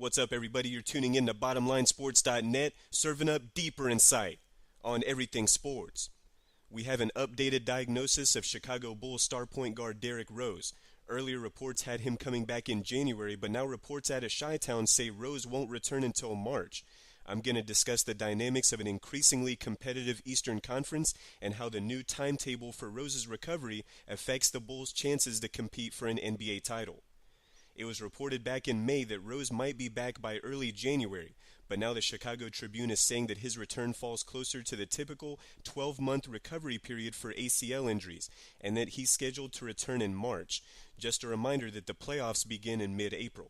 What's up, everybody? You're tuning in to BottomLineSports.net, serving up deeper insight on everything sports. We have an updated diagnosis of Chicago Bulls star point guard Derrick Rose. Earlier reports had him coming back in January, but now reports out of Chi-Town say Rose won't return until March. I'm going to discuss the dynamics of an increasingly competitive Eastern Conference and how the new timetable for Rose's recovery affects the Bulls' chances to compete for an NBA title. It was reported back in May that Rose might be back by early January, but now the Chicago Tribune is saying that his return falls closer to the typical 12-month recovery period for ACL injuries, and that he's scheduled to return in March. Just a reminder that the playoffs begin in mid-April.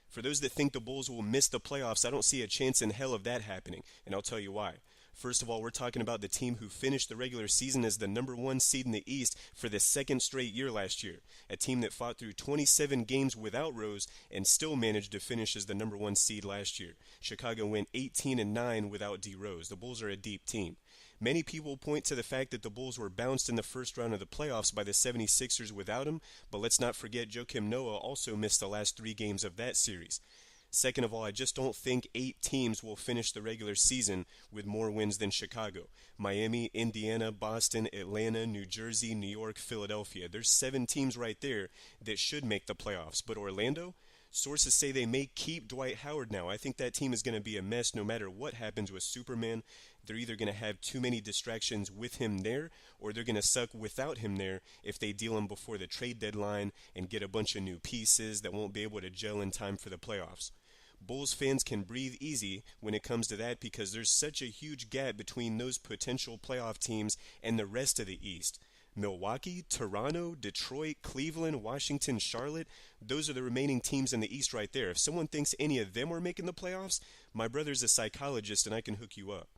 For those that think the Bulls will miss the playoffs, I don't see a chance in hell of that happening, and I'll tell you why. First of all, we're talking about the team who finished the regular season as the number one seed in the East for the second straight year last year. A team that fought through 27 games without Rose and still managed to finish as the number one seed last year. Chicago went 18-9 without D. Rose. The Bulls are a deep team. Many people point to the fact that the Bulls were bounced in the first round of the playoffs by the 76ers without him, but let's not forget Joakim Noah also missed the last 3 games of that series. Second of all, I just don't think 8 teams will finish the regular season with more wins than Chicago. Miami, Indiana, Boston, Atlanta, New Jersey, New York, Philadelphia. There's 7 teams right there that should make the playoffs. But Orlando? Sources say they may keep Dwight Howard now. I think that team is going to be a mess no matter what happens with Superman. They're either going to have too many distractions with him there, or they're going to suck without him there if they deal him before the trade deadline and get a bunch of new pieces that won't be able to gel in time for the playoffs. Bulls fans can breathe easy when it comes to that because there's such a huge gap between those potential playoff teams and the rest of the East. Milwaukee, Toronto, Detroit, Cleveland, Washington, Charlotte, those are the remaining teams in the East right there. If someone thinks any of them are making the playoffs, my brother's a psychologist and I can hook you up.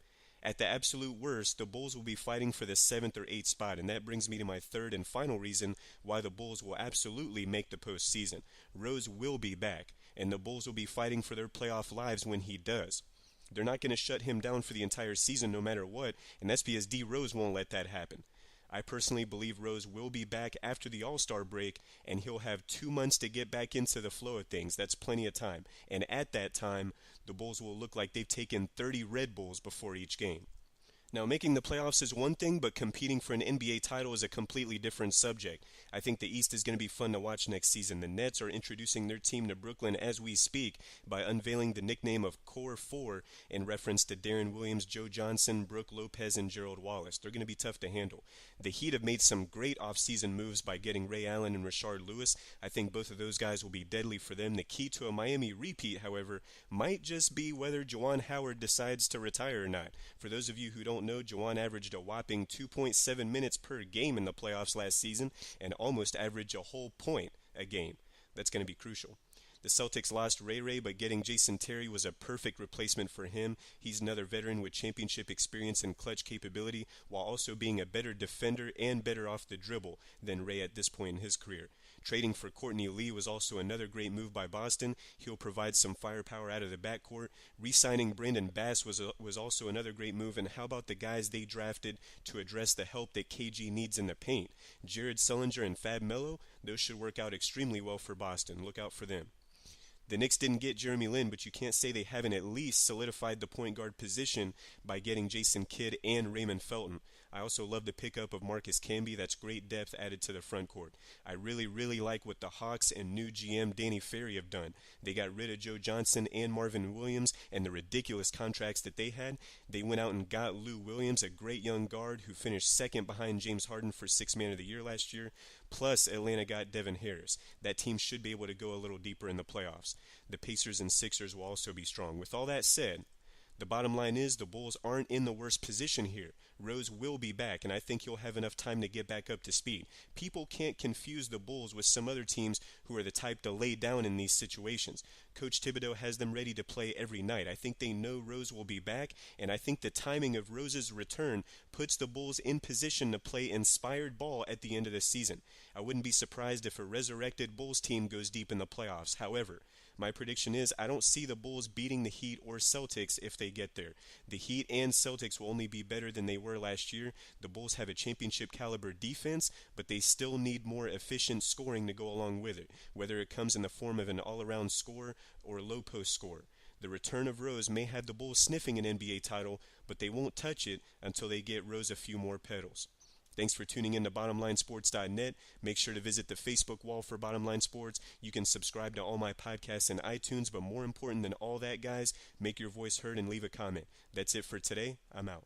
At the absolute worst, the Bulls will be fighting for the 7th or 8th spot, and that brings me to my third and final reason why the Bulls will absolutely make the postseason. Rose will be back, and the Bulls will be fighting for their playoff lives when he does. They're not going to shut him down for the entire season no matter what, and that's because D. Rose won't let that happen. I personally believe Rose will be back after the All-Star break, and he'll have 2 months to get back into the flow of things. That's plenty of time. And at that time, the Bulls will look like they've taken 30 Red Bulls before each game. Now, making the playoffs is one thing, but competing for an NBA title is a completely different subject. I think the East is going to be fun to watch next season. The Nets are introducing their team to Brooklyn as we speak by unveiling the nickname of Core 4 in reference to Deron Williams, Joe Johnson, Brook Lopez, and Gerald Wallace. They're going to be tough to handle. The Heat have made some great offseason moves by getting Ray Allen and Rashard Lewis. I think both of those guys will be deadly for them. The key to a Miami repeat, however, might just be whether Juwan Howard decides to retire or not. For those of you who don't know, Juwan averaged a whopping 2.7 minutes per game in the playoffs last season and almost averaged a whole point a game. That's going to be crucial. The Celtics lost Ray, but getting Jason Terry was a perfect replacement for him. He's another veteran with championship experience and clutch capability, while also being a better defender and better off the dribble than Ray at this point in his career. Trading for Courtney Lee was also another great move by Boston. He'll provide some firepower out of the backcourt. Re-signing Brandon Bass was also another great move. And how about the guys they drafted to address the help that KG needs in the paint? Jared Sullinger and Fab Melo, those should work out extremely well for Boston. Look out for them. The Knicks didn't get Jeremy Lin, but you can't say they haven't at least solidified the point guard position by getting Jason Kidd and Raymond Felton. I also love the pickup of Marcus Camby. That's great depth added to the front court. I really like what the Hawks and new GM Danny Ferry have done. They got rid of Joe Johnson and Marvin Williams and the ridiculous contracts that they had. They went out and got Lou Williams, a great young guard who finished second behind James Harden for Sixth Man of the Year last year. Plus, Atlanta got Devin Harris. That team should be able to go a little deeper in the playoffs. The Pacers and Sixers will also be strong. With all that said, the bottom line is the Bulls aren't in the worst position here. Rose will be back, and I think he'll have enough time to get back up to speed. People can't confuse the Bulls with some other teams who are the type to lay down in these situations. Coach Thibodeau has them ready to play every night. I think they know Rose will be back, and I think the timing of Rose's return puts the Bulls in position to play inspired ball at the end of the season. I wouldn't be surprised if a resurrected Bulls team goes deep in the playoffs. However, My prediction is I don't see the Bulls beating the Heat or Celtics if they get there. The Heat and Celtics will only be better than they were last year. The Bulls have a championship caliber defense, but they still need more efficient scoring to go along with it, whether it comes in the form of an all-around score or low post score. The return of Rose may have the Bulls sniffing an NBA title, but they won't touch it until they get Rose a few more pedals. Thanks for tuning in to BottomLineSports.net. Make sure to visit the Facebook wall for Bottom Line Sports. You can subscribe to all my podcasts in iTunes, but more important than all that, guys, make your voice heard and leave a comment. That's it for today. I'm out.